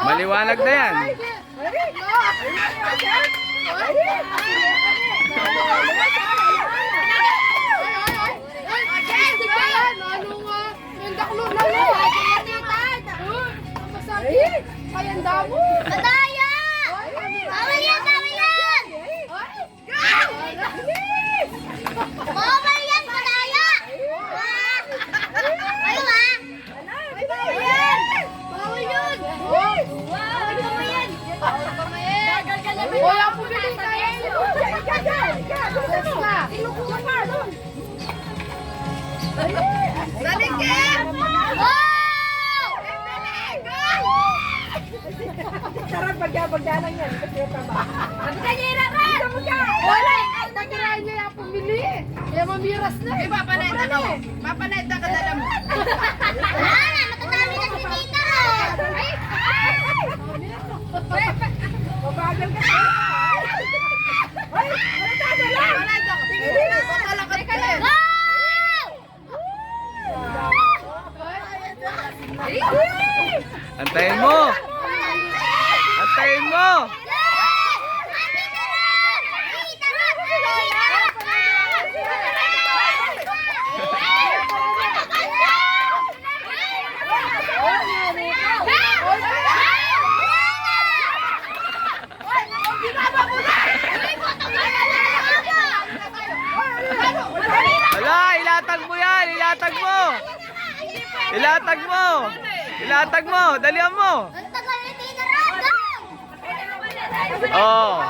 Maliwanag na yan. Ay, ang damo! Madaya! Bawal yan! Bawal yan! Bawal yan! Madaya! Ano ba? Bawal yan! Bawal yun! Bawal pa yan! Bawal pa yan! Wala po bilhin tayo! Inukuha pa! Daligin! Sarap pagkabagdalang yan. Ano ka niya iraran? Wala! Nagkirahan niya yung pumili. Kaya mamiras na eh. Papanayad na mo. Papanayad na kadala mo. Wala na! Matatami na si Tita! Mabagal ka na. Ay! Wala lang! Sige, sige. Patalakad ka lang. Antayin mo! Antayin mo! Wala! Ilatag mo yan! Ilatag mo! Ilatag mo! Ilatag mo! Dalihan mo! Ang tagal ni Tita Ron! Oh!